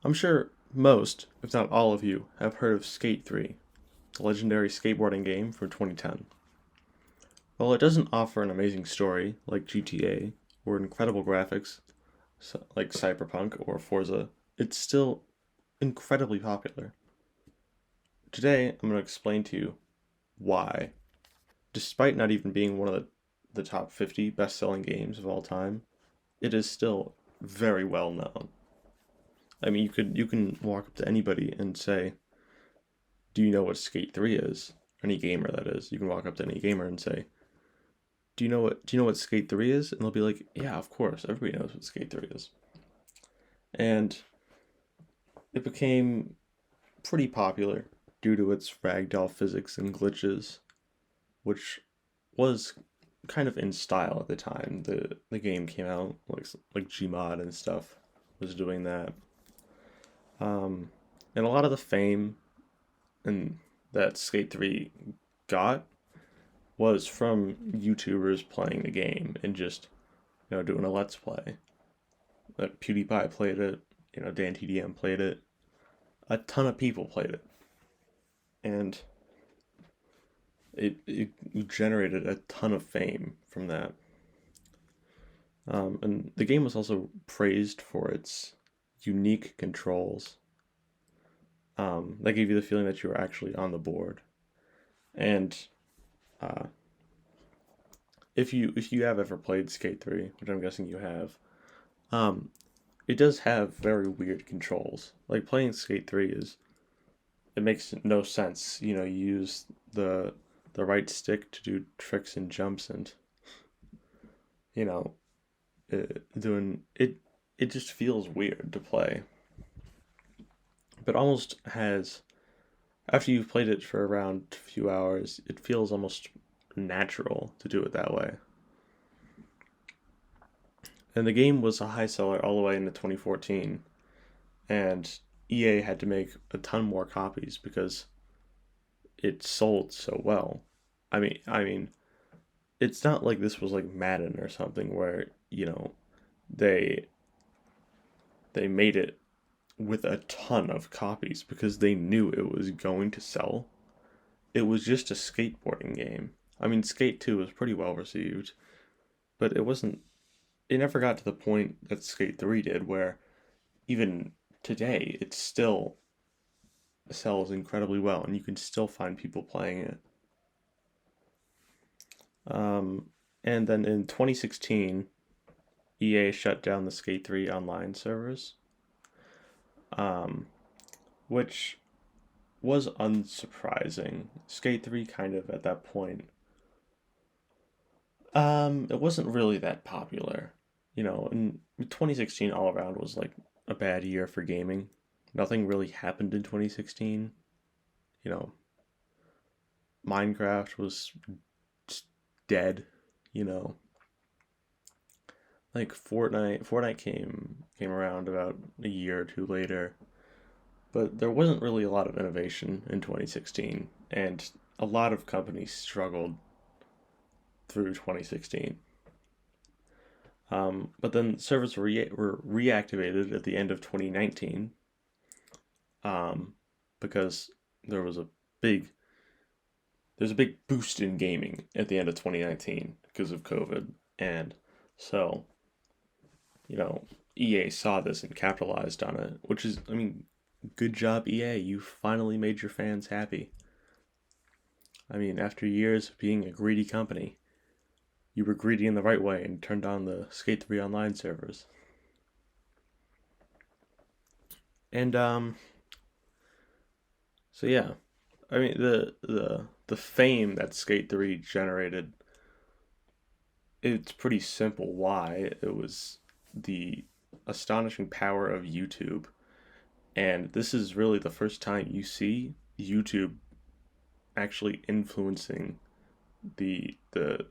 I'm sure most, if not all of you, have heard of Skate 3, the legendary skateboarding game from 2010. While it doesn't offer an amazing story like GTA or incredible graphics like Cyberpunk or Forza, it's still incredibly popular. Today, I'm going to explain to you why. Despite not even being one of the top 50 best selling games of all time, it is still very well known. I mean, you can walk up to anybody and say, "Do you know what Skate 3 is?" Any gamer that is. You can walk up to any gamer and say, "Do you know what Skate 3 is?" And they'll be like, "Yeah, of course. Everybody knows what Skate 3 is." And it became pretty popular due to its ragdoll physics and glitches, which was kind of in style at the time. The game came out like Gmod and stuff was doing that. And a lot of the fame and that Skate 3 got was from YouTubers playing the game and just, doing a let's play. Like PewDiePie played it, Dan TDM played it. A ton of people played it. And it generated a ton of fame from that. And the game was also praised for its unique controls. That gave you the feeling that you were actually on the board. And uh, if you have ever played Skate 3, which I'm guessing you have, um, it does have very weird controls. Like playing Skate 3 it makes no sense. You use the right stick to do tricks and jumps and you know doing it. It just feels weird to play, but almost has after you've played it for around a few hours, it feels almost natural to do it that way. And the game was a high seller all the way into 2014, and EA had to make a ton more copies because it sold so well. I mean, it's not like this was like Madden or something where they they made it with a ton of copies because they knew it was going to sell. It was just a skateboarding game. I mean, Skate 2 was pretty well received, but it never got to the point that Skate 3 did where even today it still sells incredibly well and you can still find people playing it. Um, and then in 2016, EA shut down the Skate 3 online servers, um, which was unsurprising. Skate 3 kind of at that point, it wasn't really that popular. In 2016 all around was like a bad year for gaming. Nothing really happened in 2016. You know, Minecraft was just dead, you know. Like Fortnite came around about a year or two later, but there wasn't really a lot of innovation in 2016, and a lot of companies struggled through 2016. But then servers were reactivated at the end of 2019, um, because there was a big there's a big boost in gaming at the end of 2019 because of COVID, and so you know EA saw this and capitalized on it, which is, I mean, good job EA, you finally made your fans happy. I mean, after years of being a greedy company, you were greedy in the right way and turned on the Skate 3 online servers. And so yeah, I mean the fame that Skate 3 generated, it's pretty simple why. It was the astonishing power of YouTube. And this is really the first time you see YouTube actually influencing the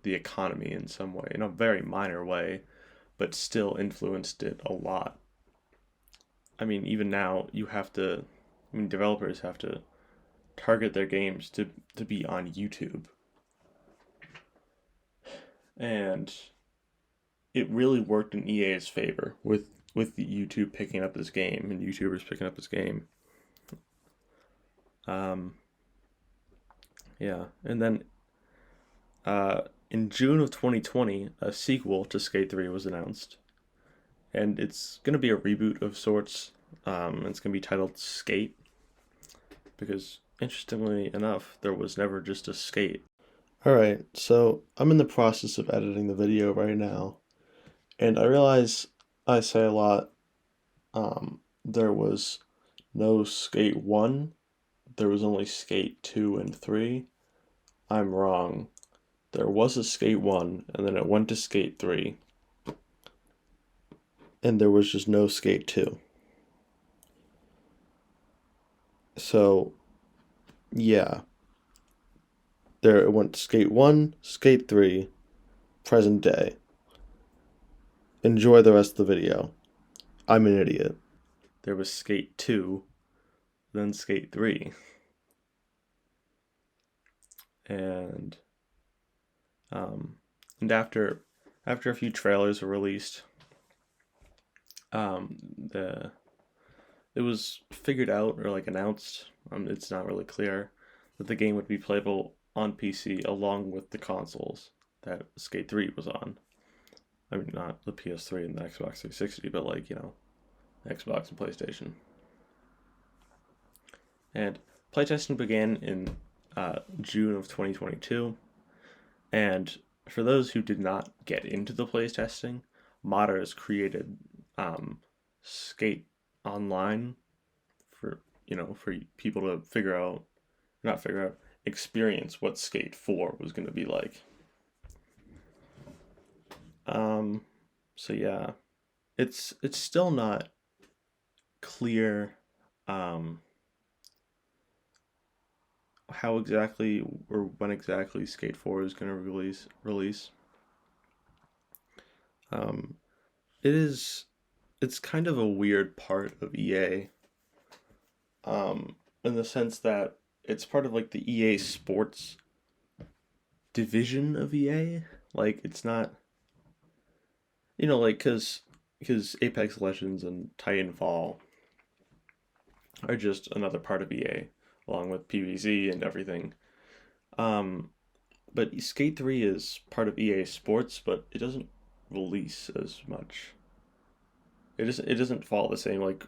economy in some way, in a very minor way, but still influenced it a lot. I mean, even now developers have to target their games to be on YouTube. And it really worked in EA's favor with with YouTube picking up this game and YouTubers picking up this game. Yeah, and then in June of 2020, a sequel to Skate 3 was announced, and it's gonna be a reboot of sorts. It's gonna be titled Skate, because interestingly enough, there was never just a Skate. Alright, so I'm in the process of editing the video right now, and I realize I say a lot. There was no Skate 1, there was only Skate 2 and 3. I'm wrong. There was a Skate 1, and then it went to Skate 3, and there was just no Skate 2. So, yeah. There it went Skate 1, Skate 3, present day. Enjoy the rest of the video. I'm an idiot. There was Skate 2, then Skate 3. And after a few trailers were released, it was figured out, or like announced, it's not really clear, that the game would be playable on PC along with the consoles that Skate 3 was on. I mean, not the PS3 and the Xbox 360, but like, Xbox and PlayStation. And playtesting began in June of 2022, and for those who did not get into the playtesting, modders created Skate Online for people to experience what Skate 4 was going to be like. So yeah, it's still not clear how exactly or when exactly Skate 4 is going to release. It's kind of a weird part of EA, in the sense that it's part of like the EA Sports division of EA. Like, it's not, like, because Apex Legends and Titanfall are just another part of EA, along with PvZ and everything. But Skate 3 is part of EA Sports, but it doesn't release as much. It doesn't follow the same like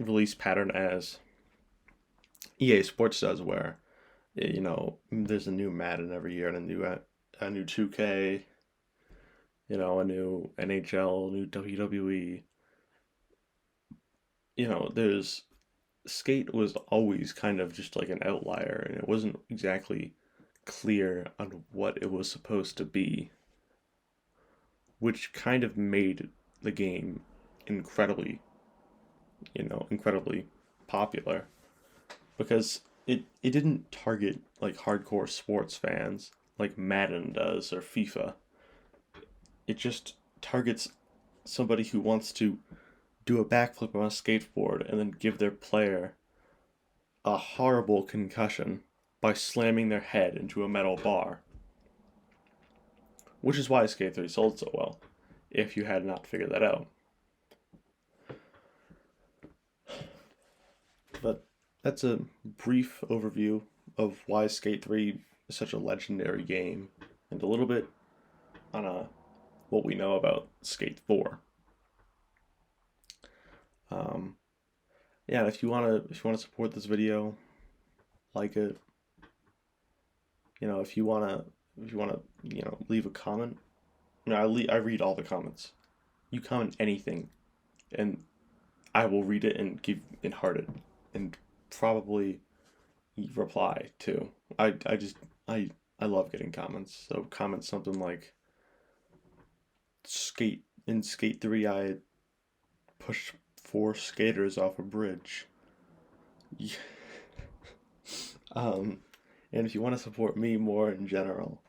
release pattern as EA Sports does, where there's a new Madden every year and a new 2K, a new NHL, new WWE. There's Skate was always kind of just like an outlier, and it wasn't exactly clear on what it was supposed to be, which kind of made the game incredibly popular, because it didn't target like hardcore sports fans like Madden does or FIFA. It just targets somebody who wants to do a backflip on a skateboard and then give their player a horrible concussion by slamming their head into a metal bar. Which is why Skate 3 sold so well, if you had not figured that out. But that's a brief overview of why Skate 3 is such a legendary game, and a little bit on what we know about Skate 4. Yeah, and if you wanna support this video, like it. If you wanna leave a comment. I read all the comments. You comment anything, and I will read it and heart it, and probably reply too. I love getting comments. So comment something like, in Skate 3 I pushed 4 skaters off a bridge. And if you want to support me more in general,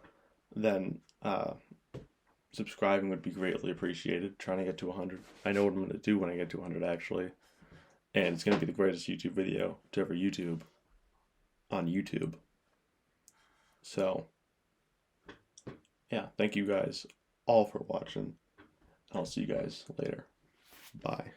then subscribing would be greatly appreciated. Trying to get to 100. I know what I'm going to do when I get to 100, actually. And it's going to be the greatest YouTube video to ever YouTube on YouTube. So, yeah, thank you guys all for watching. I'll see you guys later. Bye.